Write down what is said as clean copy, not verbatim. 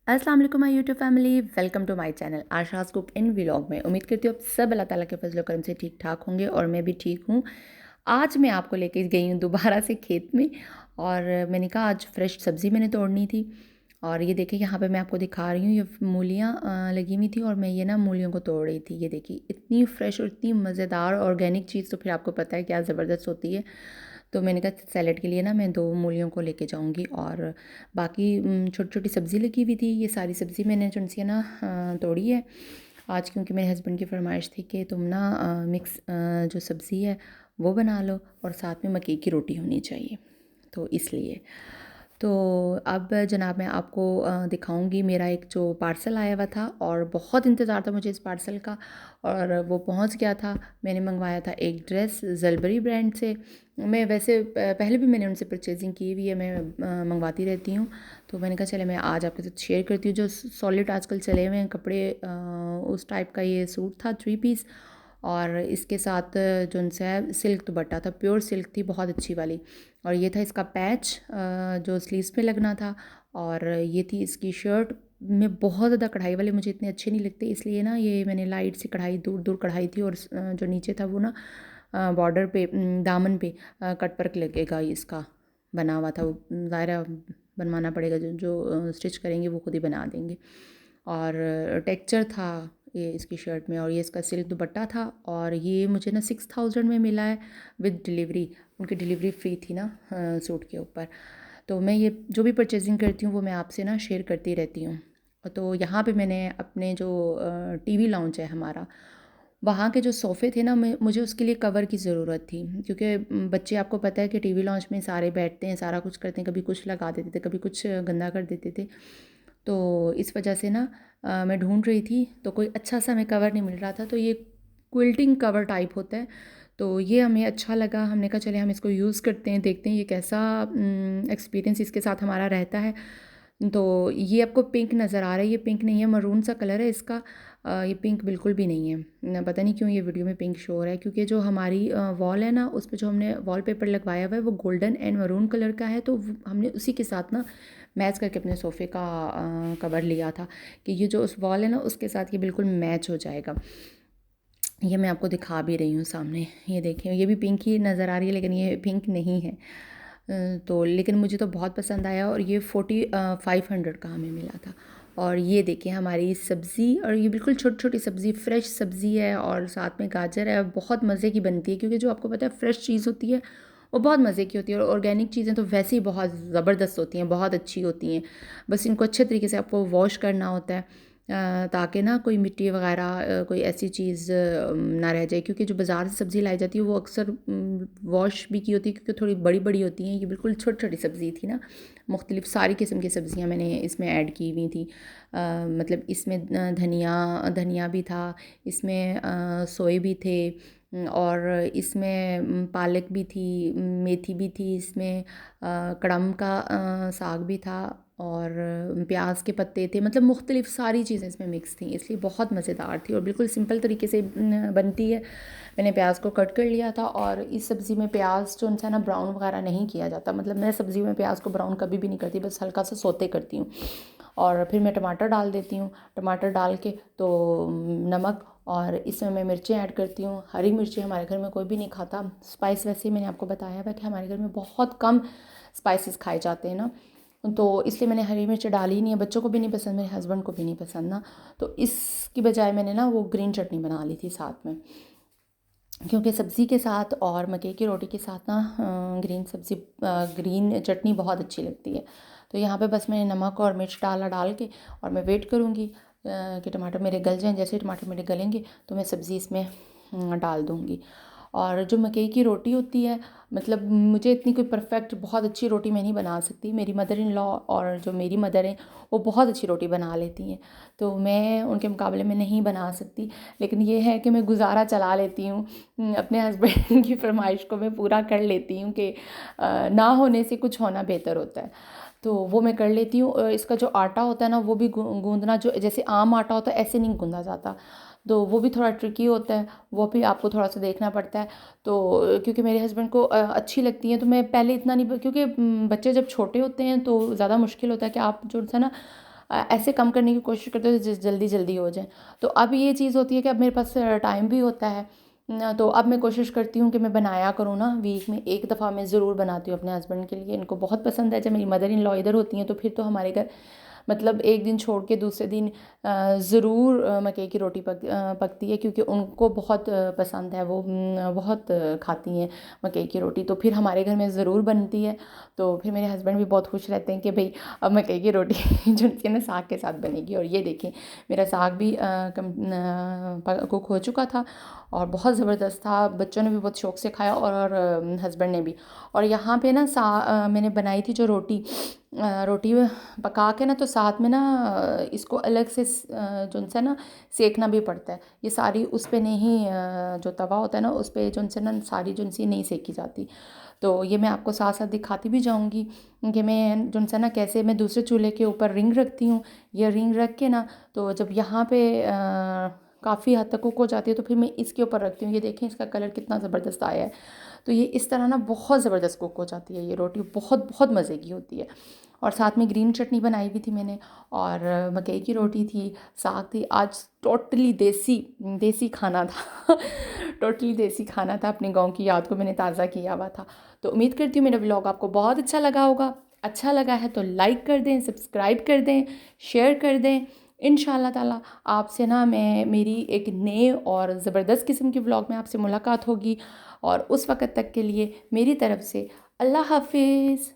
अस्सलाम वालेकुम my YouTube family, welcome to my channel Asha's cook in vlog में। उम्मीद करती हूँ आप सब अल्लाह ताला के फजल करम से ठीक ठाक होंगे और मैं भी ठीक हूँ। आज मैं आपको लेके गई हूँ दोबारा से खेत में और मैंने कहा आज फ्रेश सब्ज़ी मैंने तोड़नी थी। और ये देखिए यहाँ पे मैं आपको दिखा रही हूँ, ये मूलियाँ लगी हुई थी और मैं ये ना मूलियों को तोड़ रही थी। ये देखिए इतनी फ्रेश और इतनी मज़ेदार ऑर्गेनिक चीज़ तो फिर आपको पता है क्या ज़बरदस्त होती है। तो मैंने कहा सैलेड के लिए ना मैं 2 मूलियों को लेके जाऊँगी और बाकी छोटी-छोटी सब्ज़ी लगी हुई थी। ये सारी सब्ज़ी मैंने जो सी है ना तोड़ी है आज, क्योंकि मेरे हस्बैंड की फ़रमाइश थी कि तुम ना मिक्स जो सब्ज़ी है वो बना लो और साथ में मकई की रोटी होनी चाहिए, तो इसलिए। तो अब जनाब मैं आपको दिखाऊंगी मेरा एक जो पार्सल आया हुआ था और बहुत इंतज़ार था मुझे इस पार्सल का और वो पहुंच गया था। मैंने मंगवाया था एक ड्रेस ज़लबरी ब्रांड से। मैं वैसे पहले भी मैंने उनसे परचेजिंग की हुई है, मैं मंगवाती रहती हूँ। तो मैंने कहा चले मैं आज आपके साथ शेयर करती हूँ जो सॉलिड आजकल चले हुए हैं कपड़े, उस टाइप का ये सूट था 3 पीस और इसके साथ जो उनसे है सिल्क दुपट्टा था, प्योर सिल्क थी बहुत अच्छी वाली। और ये था इसका पैच जो स्लीव्स पे लगना था और ये थी इसकी शर्ट में बहुत ज़्यादा कढ़ाई वाले मुझे इतने अच्छे नहीं लगते, इसलिए ना ये मैंने लाइट सी कढ़ाई दूर दूर कढ़ाई थी और जो नीचे था वो ना बॉर्डर पे दामन पे कट वर्क लगेगा इसका बना हुआ था। वो ज़ाहिर है बनवाना पड़ेगा, जो जो स्टिच करेंगे वो खुद ही बना देंगे। और टेक्सचर था ये इसकी शर्ट में और ये इसका सिल्क दुपट्टा था और ये मुझे ना 6000 में मिला है विद डिलीवरी। उनकी डिलीवरी फ्री थी ना सूट के ऊपर। तो मैं ये जो भी परचेजिंग करती हूँ वो मैं आपसे ना शेयर करती रहती हूँ। तो यहाँ पे मैंने अपने जो टीवी लाउंज है हमारा, वहाँ के जो सोफ़े थे ना मुझे उसके लिए कवर की ज़रूरत थी, क्योंकि बच्चे आपको पता है कि टीवी लॉन्च में सारे बैठते हैं, सारा कुछ करते हैं, कभी कुछ लगा देते थे, कभी कुछ गंदा कर देते थे। तो इस वजह से ना मैं ढूंढ रही थी तो कोई अच्छा सा हमें कवर नहीं मिल रहा था। तो ये क्विल्टिंग कवर टाइप होता है, तो ये हमें अच्छा लगा। हमने कहा चले हम इसको यूज़ करते हैं, देखते हैं ये कैसा एक्सपीरियंस इसके साथ हमारा रहता है। तो ये आपको पिंक नज़र आ रहा है, ये पिंक नहीं है, मरून सा कलर है इसका। ये पिंक बिल्कुल भी नहीं है। पता नहीं क्यों ये वीडियो में पिंक शो हो रहा है, क्योंकि जो हमारी वॉल है ना उस पे जो हमने वॉलपेपर लगवाया हुआ है वो गोल्डन एंड मरून कलर का है। तो हमने उसी के साथ ना मैच करके अपने सोफ़े का कवर लिया था कि ये जो उस वॉल है ना उसके साथ ये बिल्कुल मैच हो जाएगा। ये मैं आपको दिखा भी रही हूँ सामने, ये देखें ये भी पिंक ही नज़र आ रही है लेकिन ये पिंक नहीं है। तो लेकिन मुझे तो बहुत पसंद आया और ये 4500 का हमें मिला था। और ये देखिए हमारी सब्ज़ी, और ये बिल्कुल छोटी छोटी सब्ज़ी, फ्रेश सब्ज़ी है और साथ में गाजर है, बहुत मज़े की बनती है, क्योंकि जो आपको पता है फ्रेश चीज़ होती है वो बहुत मज़े की होती है और ऑर्गेनिक चीज़ें तो वैसे ही बहुत ज़बरदस्त होती हैं, बहुत अच्छी होती हैं। बस इनको अच्छे तरीके से आपको वॉश करना होता है ताकि ना कोई मिट्टी वगैरह कोई ऐसी चीज़ ना रह जाए, क्योंकि जो बाज़ार से सब्ज़ी लाई जाती है वो अक्सर वॉश भी की होती है, क्योंकि थोड़ी बड़ी बड़ी होती हैं। ये बिल्कुल छोटी छोटी सब्ज़ी थी ना, मुख्तलिफ़ सारी किस्म की सब्ज़ियाँ मैंने इसमें ऐड की हुई थी। मतलब इसमें धनिया धनिया भी था, इसमें सोए भी थे, और इसमें पालक भी थी, मेथी भी थी, इसमें कड़म का साग भी था और प्याज के पत्ते थे, मतलब मुख्तलिफ़ सारी चीज़ें इसमें मिक्स थी, इसलिए बहुत मज़ेदार थी और बिल्कुल सिंपल तरीके से बनती है। मैंने प्याज को कट कर लिया था और इस सब्ज़ी में प्याज जो है ना ब्राउन वगैरह नहीं किया जाता, मतलब मैं सब्ज़ी में प्याज को ब्राउन कभी भी नहीं करती, बस हल्का सा सौते करती हूँ और फिर मैं टमाटर डाल देती हूँ। टमाटर डाल के तो नमक, और इसमें मैं मिर्चें ऐड करती हूँ। हरी मिर्ची हमारे घर में कोई भी नहीं खाता। स्पाइस वैसे ही मैंने आपको बताया था कि हमारे घर में बहुत कम स्पाइसेस खाए जाते हैं ना, तो इसलिए मैंने हरी मिर्च डाली ही नहीं है। बच्चों को भी नहीं पसंद, मेरे हस्बैंड को भी नहीं पसंद ना, तो इसकी बजाय मैंने ना वो ग्रीन चटनी बना ली थी साथ में, क्योंकि सब्ज़ी के साथ और मकई की रोटी के साथ ना ग्रीन चटनी बहुत अच्छी लगती है। तो यहाँ पे बस मैंने नमक और मिर्च डाल के और मैं वेट करूँगी कि टमाटर मेरे गल जाएँ। जैसे टमाटर मेरे गलेंगे तो मैं सब्ज़ी इसमें डाल दूँगी। और जो मकई की रोटी होती है, मतलब मुझे इतनी कोई परफेक्ट बहुत अच्छी रोटी मैं नहीं बना सकती। मेरी मदर इन लॉ और जो मेरी मदर हैं वो बहुत अच्छी रोटी बना लेती हैं, तो मैं उनके मुकाबले में नहीं बना सकती। लेकिन ये है कि मैं गुजारा चला लेती हूँ, अपने हस्बैंड की फरमाइश को मैं पूरा कर लेती हूँ कि ना होने से कुछ होना बेहतर होता है, तो वो मैं कर लेती हूँ। इसका जो आटा होता है ना वो भी गूंदना जो जैसे आम आटा होता है ऐसे नहीं गूंदा जाता, तो वो भी थोड़ा ट्रिकी होता है, वो भी आपको थोड़ा सा देखना पड़ता है। तो क्योंकि मेरे हस्बैंड को अच्छी लगती हैं, तो मैं पहले इतना नहीं, क्योंकि बच्चे जब छोटे होते हैं तो ज़्यादा मुश्किल होता है कि आप जो है ना ऐसे कम करने की कोशिश करती हूँ जल्दी जल्दी हो जाए। तो अब ये चीज़ होती है कि अब मेरे पास टाइम भी होता है तो अब मैं कोशिश करती हूँ कि मैं बनाया करूँ ना, वीक में एक दफ़ा मैं ज़रूर बनाती हूँ अपने हस्बैंड के लिए। इनको बहुत पसंद है। जब मेरी मदर इन लॉ इधर होती हैं तो फिर तो हमारे घर मतलब एक दिन छोड़ के दूसरे दिन ज़रूर मकई की रोटी पकती है, क्योंकि उनको बहुत पसंद है, वो बहुत खाती हैं मकई की रोटी। तो फिर हमारे घर में ज़रूर बनती है। तो फिर मेरे हस्बैंड भी बहुत खुश रहते हैं कि भाई अब मकई की रोटी जो थी ना साग के साथ बनेगी। और ये देखें मेरा साग भी कुक हो चुका था और बहुत ज़बरदस्त था। बच्चों ने भी बहुत शौक़ से खाया और हस्बैंड ने भी। और यहाँ पे ना मैंने बनाई थी जो रोटी रोटी पका के ना, तो साथ में ना इसको अलग से जो सा ना सेकना भी पड़ता है। ये सारी उस पे नहीं जो तवा होता है ना उस पे जो से ना सारी जो सी नहीं सेकी जाती। तो ये मैं आपको साथ साथ दिखाती भी जाऊंगी कि मैं जो सा ना कैसे मैं दूसरे चूल्हे के ऊपर रिंग रखती हूँ। ये रिंग रख के ना, तो जब यहाँ पे काफ़ी हद तक कुक हो जाती है तो फिर मैं इसके ऊपर रखती हूँ। ये देखें इसका कलर कितना ज़बरदस्त आया है। तो ये इस तरह ना बहुत ज़बरदस्त कुक हो जाती है। ये रोटी बहुत बहुत मज़े की होती है। और साथ में ग्रीन चटनी बनाई हुई थी मैंने, और मकई की रोटी थी, साग थी। आज टोटली देसी देसी खाना था टोटली देसी खाना था। अपने गांव की याद को मैंने ताज़ा किया हुआ था। तो उम्मीद करती हूँ मेरा व्लॉग आपको बहुत अच्छा लगा होगा। अच्छा लगा है तो लाइक कर दें, सब्सक्राइब कर दें, शेयर कर दें। इंशाल्लाह ताला आपसे ना मैं मेरी एक नए और ज़बरदस्त किस्म की व्लॉग में आपसे मुलाकात होगी। और उस वक़्त तक के लिए मेरी तरफ़ से अल्लाह हाफ़िज़।